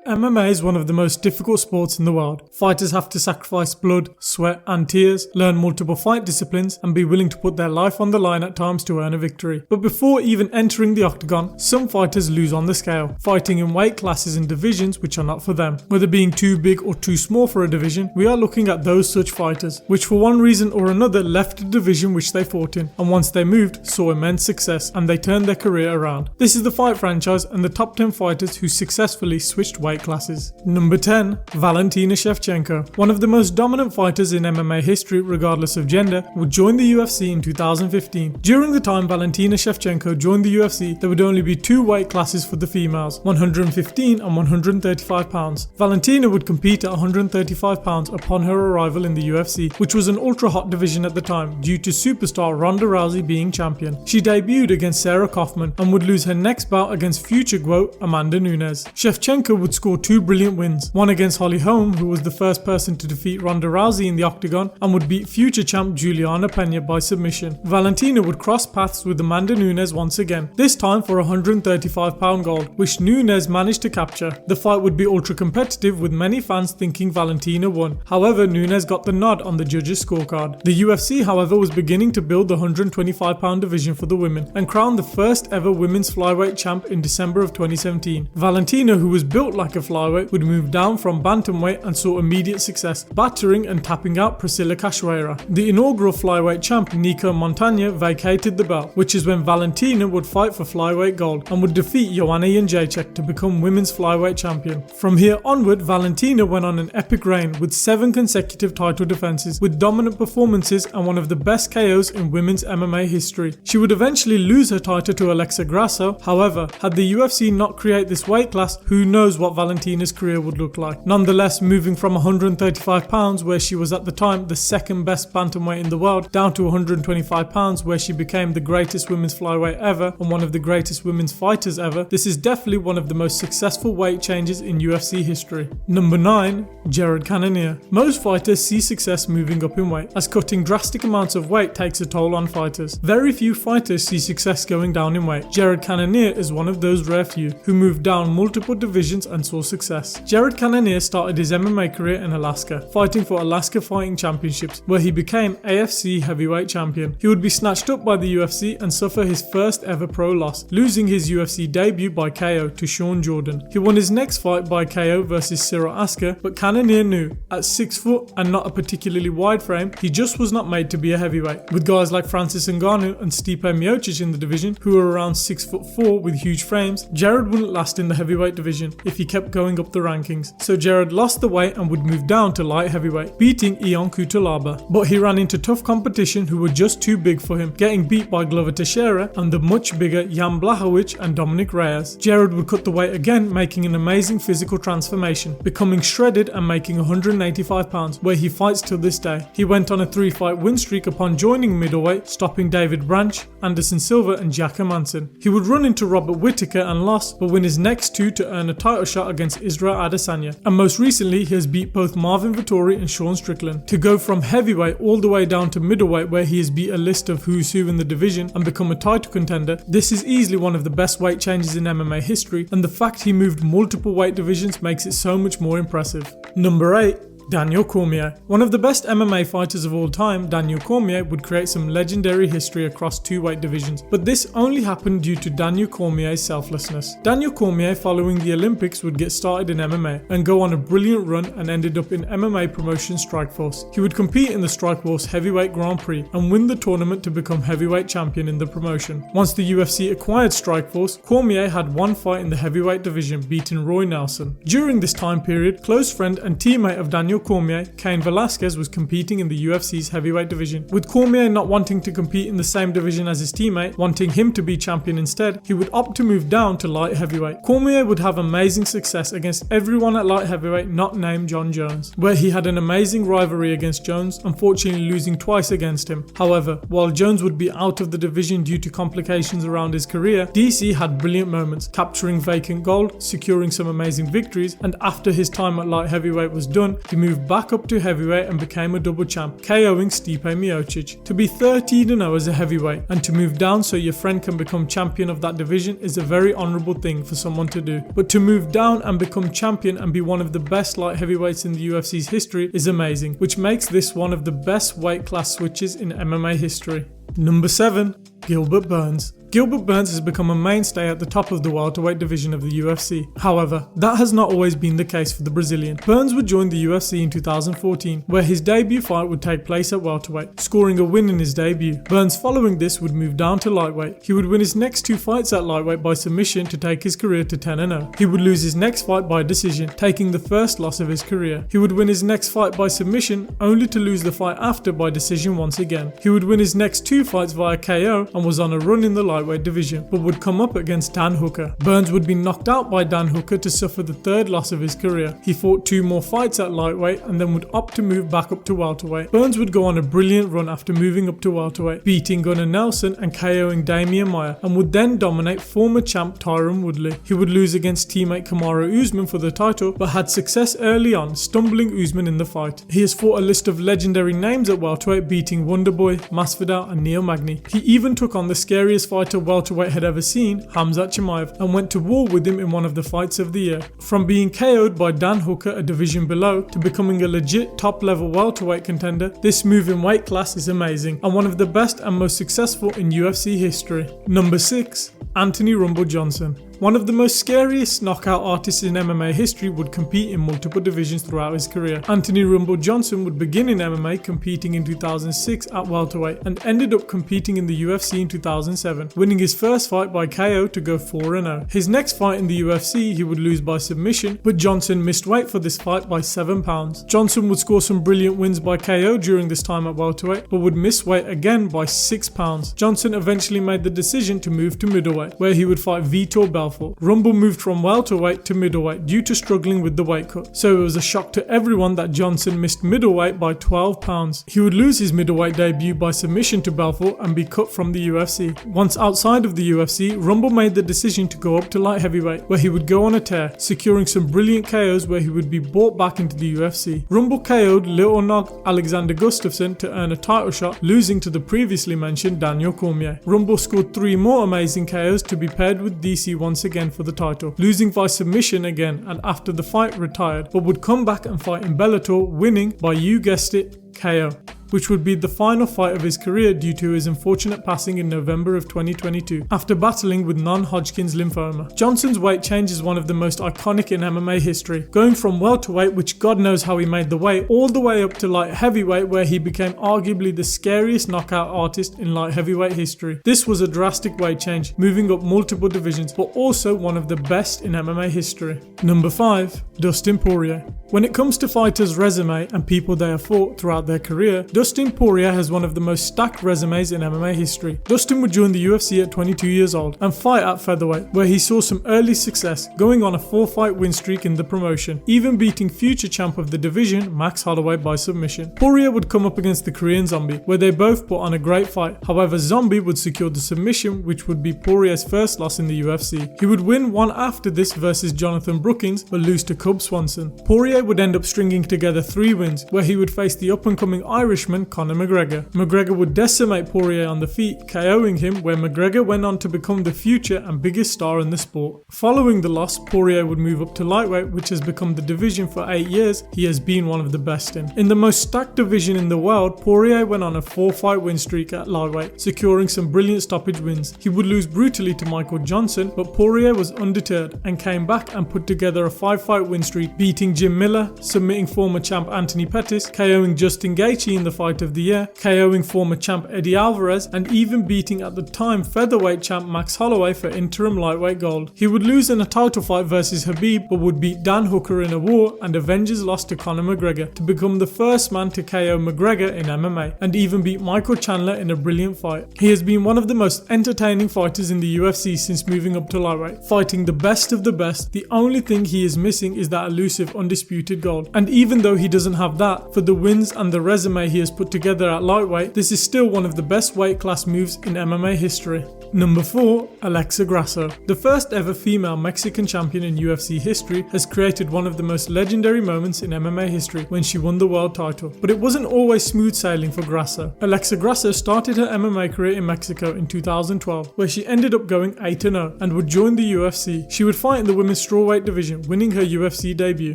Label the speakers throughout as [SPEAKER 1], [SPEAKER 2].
[SPEAKER 1] MMA is one of the most difficult sports in the world. Fighters have to sacrifice blood, sweat and tears, learn multiple fight disciplines and be willing to put their life on the line at times to earn a victory. But before even entering the octagon, some fighters lose on the scale, fighting in weight classes and divisions which are not for them. Whether being too big or too small for a division, we are looking at those such fighters, which for one reason or another left the division which they fought in, and once they moved, saw immense success and they turned their career around. This is the Fight franchise and the top 10 fighters who successfully switched weight classes. Number 10. Valentina Shevchenko. One of the most dominant fighters in MMA history regardless of gender, would join the UFC in 2015. During the time Valentina Shevchenko joined the UFC, there would only be two weight classes for the females, 115 and 135 pounds. Valentina would compete at 135 pounds upon her arrival in the UFC, which was an ultra hot division at the time due to superstar Ronda Rousey being champion. She debuted against Sarah Kaufman and would lose her next bout against future GOAT Amanda Nunes. Shevchenko would score two brilliant wins, one against Holly Holm, who was the first person to defeat Ronda Rousey in the octagon, and would beat future champ Juliana Pena by submission. Valentina would cross paths with Amanda Nunes once again, this time for a 135 pound gold, which Nunes managed to capture. The fight would be ultra competitive with many fans thinking Valentina won. However, Nunes got the nod on the judges' scorecard. The UFC, however, was beginning to build the 125 pound division for the women and crowned the first ever women's flyweight champ in December of 2017. Valentina, who was built like a flyweight, would move down from bantamweight and saw immediate success, battering and tapping out Priscilla Cachoeira. The inaugural flyweight champ Nico Montagna vacated the belt, which is when Valentina would fight for flyweight gold and would defeat Joanna Jędrzejczyk to become women's flyweight champion. From here onward, Valentina went on an epic reign with 7 consecutive title defenses, with dominant performances and one of the best KOs in women's MMA history. She would eventually lose her title to Alexa Grasso. However, had the UFC not create this weight class, who knows what Valentina's career would look like. Nonetheless, moving from 135 pounds, where she was at the time the second best bantamweight in the world, down to 125 pounds, where she became the greatest women's flyweight ever and one of the greatest women's fighters ever, this is definitely one of the most successful weight changes in UFC history. Number 9. Jared Cannonier. Most fighters see success moving up in weight, as cutting drastic amounts of weight takes a toll on fighters. Very few fighters see success going down in weight. Jared Cannonier is one of those rare few who moved down multiple divisions and saw success. Jared Cannonier started his MMA career in Alaska, fighting for Alaska Fighting Championships, where he became AFC heavyweight champion. He would be snatched up by the UFC and suffer his first ever pro loss, losing his UFC debut by KO to Sean Jordan. He won his next fight by KO versus Cyril Asker, but Cannonier knew, at 6 foot and not a particularly wide frame, he just was not made to be a heavyweight. With guys like Francis Ngannou and Stipe Miocic in the division, who were around 6'4" with huge frames, Jared wouldn't last in the heavyweight division if he kept going up the rankings. So Jared lost the weight and would move down to light heavyweight, beating Ion Cutelaba. But he ran into tough competition who were just too big for him, getting beat by Glover Teixeira and the much bigger Jan Blachowicz and Dominic Reyes. Jared would cut the weight again, making an amazing physical transformation, becoming shredded and making 185 pounds, where he fights till this day. He went on a 3-fight win streak upon joining middleweight, stopping David Branch, Anderson Silva and Jack Hermansson. He would run into Robert Whittaker and lost, but win his next 2 to earn a title shot against Israel Adesanya. And most recently, he has beat both Marvin Vettori and Sean Strickland. To go from heavyweight all the way down to middleweight, where he has beat a list of who's who in the division and become a title contender, this is easily one of the best weight changes in MMA history, and the fact he moved multiple weight divisions makes it so much more impressive. Number 8. Daniel Cormier. One of the best MMA fighters of all time, Daniel Cormier would create some legendary history across 2 weight divisions, but this only happened due to Daniel Cormier's selflessness. Daniel Cormier, following the Olympics, would get started in MMA and go on a brilliant run and ended up in MMA promotion Strikeforce. He would compete in the Strikeforce Heavyweight Grand Prix and win the tournament to become heavyweight champion in the promotion. Once the UFC acquired Strikeforce, Cormier had one fight in the heavyweight division, beating Roy Nelson. During this time period, close friend and teammate of Daniel Cormier, Cain Velasquez, was competing in the UFC's heavyweight division. With Cormier not wanting to compete in the same division as his teammate, wanting him to be champion instead, he would opt to move down to light heavyweight. Cormier would have amazing success against everyone at light heavyweight not named John Jones, where he had an amazing rivalry against Jones, unfortunately losing twice against him. However, while Jones would be out of the division due to complications around his career, DC had brilliant moments, capturing vacant gold, securing some amazing victories, and after his time at light heavyweight was done, he moved back up to heavyweight and became a double champ, KOing Stipe Miocic. To be 13-0 as a heavyweight and to move down so your friend can become champion of that division is a very honourable thing for someone to do. But to move down and become champion and be one of the best light heavyweights in the UFC's history is amazing, which makes this one of the best weight class switches in MMA history. Number 7. Gilbert Burns. Gilbert Burns has become a mainstay at the top of the welterweight division of the UFC. However, that has not always been the case for the Brazilian. Burns would join the UFC in 2014, where his debut fight would take place at welterweight, scoring a win in his debut. Burns following this would move down to lightweight. He would win his next 2 fights at lightweight by submission to take his career to 10-0. He would lose his next fight by decision, taking the first loss of his career. He would win his next fight by submission, only to lose the fight after by decision once again. He would win his next 2 fights via KO and was on a run in the lightweight division, but would come up against Dan Hooker. Burns would be knocked out by Dan Hooker to suffer the 3rd loss of his career. He fought 2 more fights at lightweight and then would opt to move back up to welterweight. Burns would go on a brilliant run after moving up to welterweight, beating Gunnar Nelson and KOing Damian Maia, and would then dominate former champ Tyron Woodley. He would lose against teammate Kamaru Usman for the title, but had success early on, stumbling Usman in the fight. He has fought a list of legendary names at welterweight, beating Wonderboy, Masvidal and Neil Magny. He even took on the scariest fighter welterweight had ever seen, Khamzat Chimaev, and went to war with him in one of the fights of the year. From being KO'd by Dan Hooker a division below to becoming a legit top level welterweight contender, this move in weight class is amazing and one of the best and most successful in UFC history. Number 6. Anthony Rumble Johnson. One of the most scariest knockout artists in MMA history would compete in multiple divisions throughout his career. Anthony Rumble Johnson would begin in MMA competing in 2006 at welterweight and ended up competing in the UFC in 2007, winning his first fight by KO to go 4-0. His next fight in the UFC he would lose by submission, but Johnson missed weight for this fight by 7 pounds. Johnson would score some brilliant wins by KO during this time at welterweight, but would miss weight again by 6 pounds. Johnson eventually made the decision to move to middleweight, where he would fight Vitor Belfort. Rumble moved from welterweight to middleweight due to struggling with the weight cut, so it was a shock to everyone that Johnson missed middleweight by 12 pounds. He would lose his middleweight debut by submission to Belfort and be cut from the UFC. Once outside of the UFC, Rumble made the decision to go up to light heavyweight, where he would go on a tear, securing some brilliant KOs where he would be brought back into the UFC. Rumble KO'd Little Nog Alexander Gustafsson to earn a title shot, losing to the previously mentioned Daniel Cormier. Rumble scored 3 more amazing KOs to be paired with DC once again for the title, losing by submission again and after the fight retired, but would come back and fight in Bellator, winning by, you guessed it, KO, which would be the final fight of his career due to his unfortunate passing in November of 2022 after battling with non-Hodgkin's lymphoma. Johnson's weight change is one of the most iconic in MMA history, going from welterweight, which God knows how he made the weight, all the way up to light heavyweight, where he became arguably the scariest knockout artist in light heavyweight history. This was a drastic weight change, moving up multiple divisions, but also one of the best in MMA history. Number 5. Dustin Poirier. When it comes to fighters' resume and people they have fought throughout their career, Dustin Poirier has one of the most stacked resumes in MMA history. Dustin would join the UFC at 22 years old and fight at featherweight, where he saw some early success, going on a 4-fight win streak in the promotion, even beating future champ of the division, Max Holloway, by submission. Poirier would come up against the Korean Zombie, where they both put on a great fight. However, Zombie would secure the submission, which would be Poirier's first loss in the UFC. He would win one after this versus Jonathan Brookins, but lose to Cub Swanson. Poirier would end up stringing together 3 wins, where he would face the up-and-coming Irishman Conor McGregor. McGregor would decimate Poirier on the feet, KOing him, where McGregor went on to become the future and biggest star in the sport. Following the loss, Poirier would move up to lightweight, which has become the division for 8 years he has been one of the best in. In the most stacked division in the world, Poirier went on a 4-fight win streak at lightweight, securing some brilliant stoppage wins. He would lose brutally to Michael Johnson, but Poirier was undeterred and came back and put together a 5-fight win streak, beating Jim Miller, submitting former champ Anthony Pettis, KOing Justin Gaethje in the fight of the year, KOing former champ Eddie Alvarez, and even beating at the time featherweight champ Max Holloway for interim lightweight gold. He would lose in a title fight versus Khabib, but would beat Dan Hooker in a war and Avengers lost to Conor McGregor to become the first man to KO McGregor in MMA, and even beat Michael Chandler in a brilliant fight. He has been one of the most entertaining fighters in the UFC since moving up to lightweight, fighting the best of the best. The only thing he is missing is that elusive undisputed gold, and even though he doesn't have that, for the wins and the resume he has put together at lightweight, this is still one of the best weight class moves in MMA history. Number 4. Alexa Grasso. The first ever female Mexican champion in UFC history has created one of the most legendary moments in MMA history when she won the world title. But it wasn't always smooth sailing for Grasso. Alexa Grasso started her MMA career in Mexico in 2012, where she ended up going 8-0 and would join the UFC. She would fight in the women's strawweight division, winning her UFC debut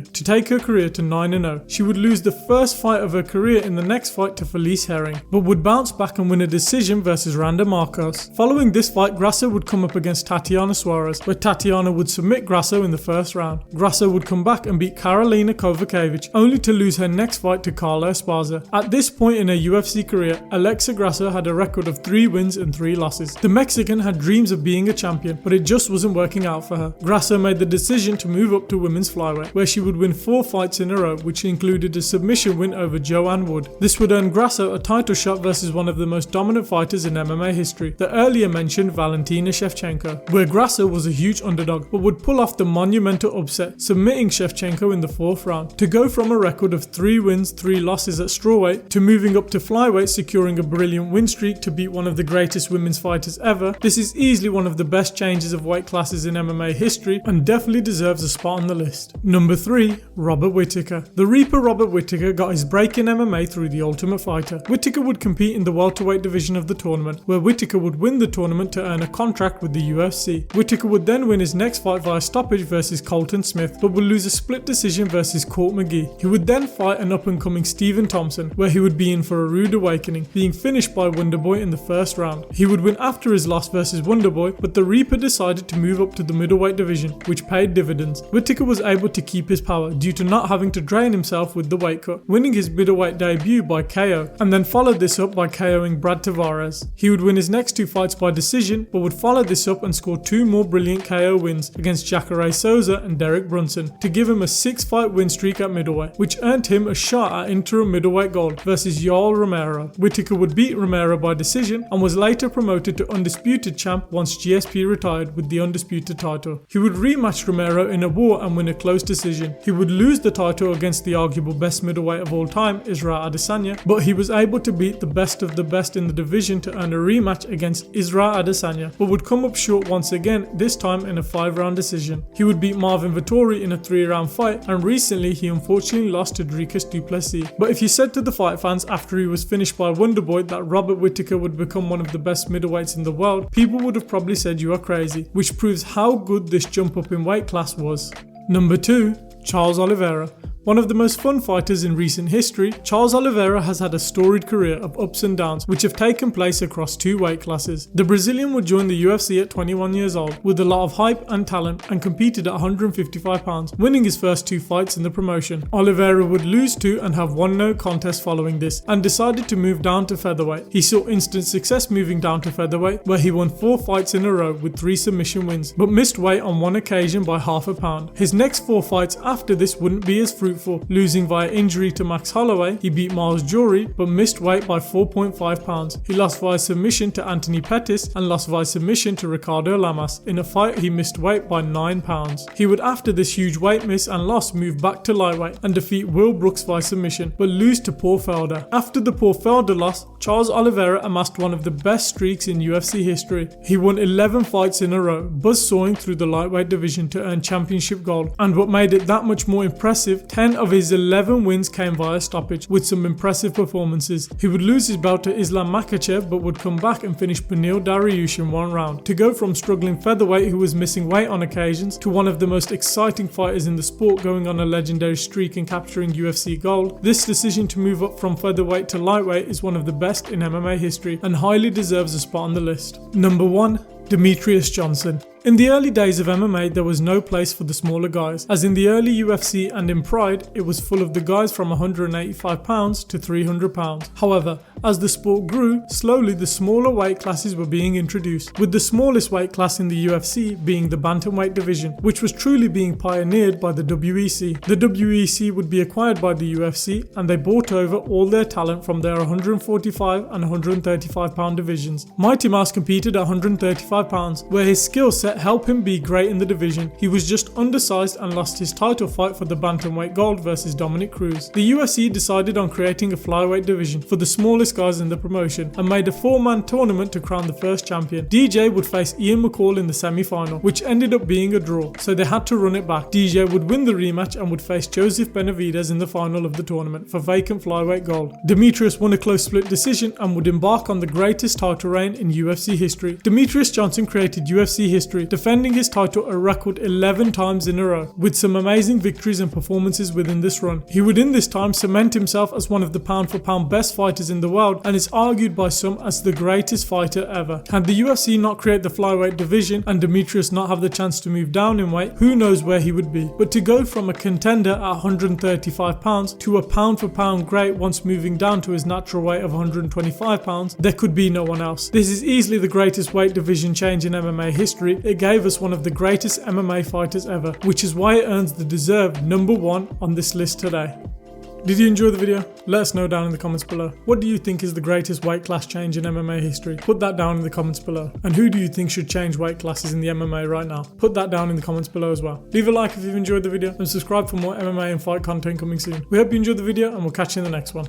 [SPEAKER 1] to take her career to 9-0. She would lose the first fight of her career in the next fight to Felice Herring, but would bounce back and win a decision versus Randa Marcos. Following this fight, Grasso would come up against Tatiana Suarez, where Tatiana would submit Grasso in the first round. Grasso would come back and beat Karolina Kovacevic, only to lose her next fight to Carla Esparza. At this point in her UFC career, Alexa Grasso had a record of 3 wins and 3 losses. The Mexican had dreams of being a champion, but it just wasn't working out for her. Grasso made the decision to move up to women's flyweight, where she would win 4 fights in a row, which included a submission win over Joanne Wood. This would earn Grasso a title shot versus one of the most dominant fighters in MMA history, the earlier mentioned Valentina Shevchenko, where Grasso was a huge underdog but would pull off the monumental upset, submitting Shevchenko in the 4th round. To go from a record of 3 wins, 3 losses at strawweight to moving up to flyweight, securing a brilliant win streak to beat one of the greatest women's fighters ever, this is easily one of the best changes of weight classes in MMA history and definitely deserves a spot on the list. Number 3. Robert Whittaker. The Reaper Robert Whittaker got his break in MMA through The Ultimate Fighter. Whittaker would compete in the welterweight division of the tournament, where Whittaker would win the tournament to earn a contract with the UFC. Whittaker would then win his next fight via stoppage versus Colton Smith, but would lose a split decision versus Court McGee. He would then fight an up-and-coming Stephen Thompson, where he would be in for a rude awakening, being finished by Wonderboy in the 1st round. He would win after his loss versus Wonderboy, but the Reaper decided to move up to the middleweight division, which paid dividends. Whittaker was able to keep his power due to not having to drain himself with the weight cut, winning his middleweight debut by KO, and then followed this up by KOing Brad Tavares. He would win his next 2 fights by decision, but would follow this up and score 2 more brilliant KO wins against Jacare Souza and Derek Brunson to give him a 6-fight win streak at middleweight, which earned him a shot at interim middleweight gold versus Yoel Romero. Whittaker would beat Romero by decision and was later promoted to undisputed champ once GSP retired with the undisputed title. He would rematch Romero in a war and win a close decision. He would lose the title against the arguable best middleweight of all time, Israel Adesanya, but he was able to beat the best of the best in the division to earn a rematch against Israel Adesanya, but would come up short once again, this time in a 5-round decision. He would beat Marvin Vettori in a 3-round fight, and recently he unfortunately lost to Dricus du Plessis. But if you said to the fight fans after he was finished by Wonderboy that Robert Whittaker would become one of the best middleweights in the world, people would have probably said you are crazy, which proves how good this jump up in weight class was. Number 2. Charles Oliveira. One of the most fun fighters in recent history, Charles Oliveira has had a storied career of ups and downs which have taken place across 2 weight classes. The Brazilian would join the UFC at 21 years old with a lot of hype and talent and competed at 155 pounds, winning his first 2 fights in the promotion. Oliveira would lose 2 and have 1 no contest following this and decided to move down to featherweight. He saw instant success moving down to featherweight, where he won 4 fights in a row with 3 submission wins, but missed weight on 1 occasion by half a pound. His next 4 fights after this wouldn't be as fruitful. Losing via injury to Max Holloway, he beat Miles Jury but missed weight by 4.5 pounds. He lost via submission to Anthony Pettis and lost via submission to Ricardo Lamas. In a fight he missed weight by 9 pounds. He would after this huge weight miss and loss move back to lightweight and defeat Will Brooks via submission but lose to Paul Felder. After the Paul Felder loss, Charles Oliveira amassed one of the best streaks in UFC history. He won 11 fights in a row, buzzsawing through the lightweight division to earn championship gold, and what made it that much more impressive, 10 of his 11 wins came via stoppage with some impressive performances. He would lose his belt to Islam Makhachev but would come back and finish Beneil Dariush in 1 round. To go from struggling featherweight who was missing weight on occasions to one of the most exciting fighters in the sport going on a legendary streak and capturing UFC gold, this decision to move up from featherweight to lightweight is one of the best in MMA history and highly deserves a spot on the list. Number 1. Demetrious Johnson. In the early days of MMA, there was no place for the smaller guys, as in the early UFC and in Pride, it was full of the guys from 185 pounds to 300 pounds. However, as the sport grew, slowly the smaller weight classes were being introduced, with the smallest weight class in the UFC being the bantamweight division, which was truly being pioneered by the WEC. The WEC would be acquired by the UFC, and they brought over all their talent from their 145 and 135 pound divisions. Mighty Mouse competed at 135 pounds, where his skill set set help him be great in the division. He was just undersized and lost his title fight for the bantamweight gold versus Dominic Cruz. The UFC decided on creating a flyweight division for the smallest guys in the promotion and made a 4-man tournament to crown the first champion. DJ would face Ian McCall in the semi-final, which ended up being a draw, so they had to run it back. DJ would win the rematch and would face Joseph Benavidez in the final of the tournament for vacant flyweight gold. Demetrious won a close split decision and would embark on the greatest title reign in UFC history. Demetrious Johnson created UFC history, defending his title a record 11 times in a row, with some amazing victories and performances within this run. He would in this time cement himself as one of the pound-for-pound best fighters in the world and is argued by some as the greatest fighter ever. Had the UFC not create the flyweight division and Demetrious not have the chance to move down in weight, who knows where he would be. But to go from a contender at 135 pounds to a pound-for-pound great once moving down to his natural weight of 125 pounds, there could be no one else. This is easily the greatest weight division change in MMA history. It gave us one of the greatest MMA fighters ever, which is why it earns the deserved number 1 on this list today. Did you enjoy the video? Let us know down in the comments below. What do you think is the greatest weight class change in MMA history? Put that down in the comments below. And who do you think should change weight classes in the MMA right now? Put that down in the comments below as well. Leave a like if you've enjoyed the video and subscribe for more MMA and fight content coming soon. We hope you enjoyed the video and we'll catch you in the next one.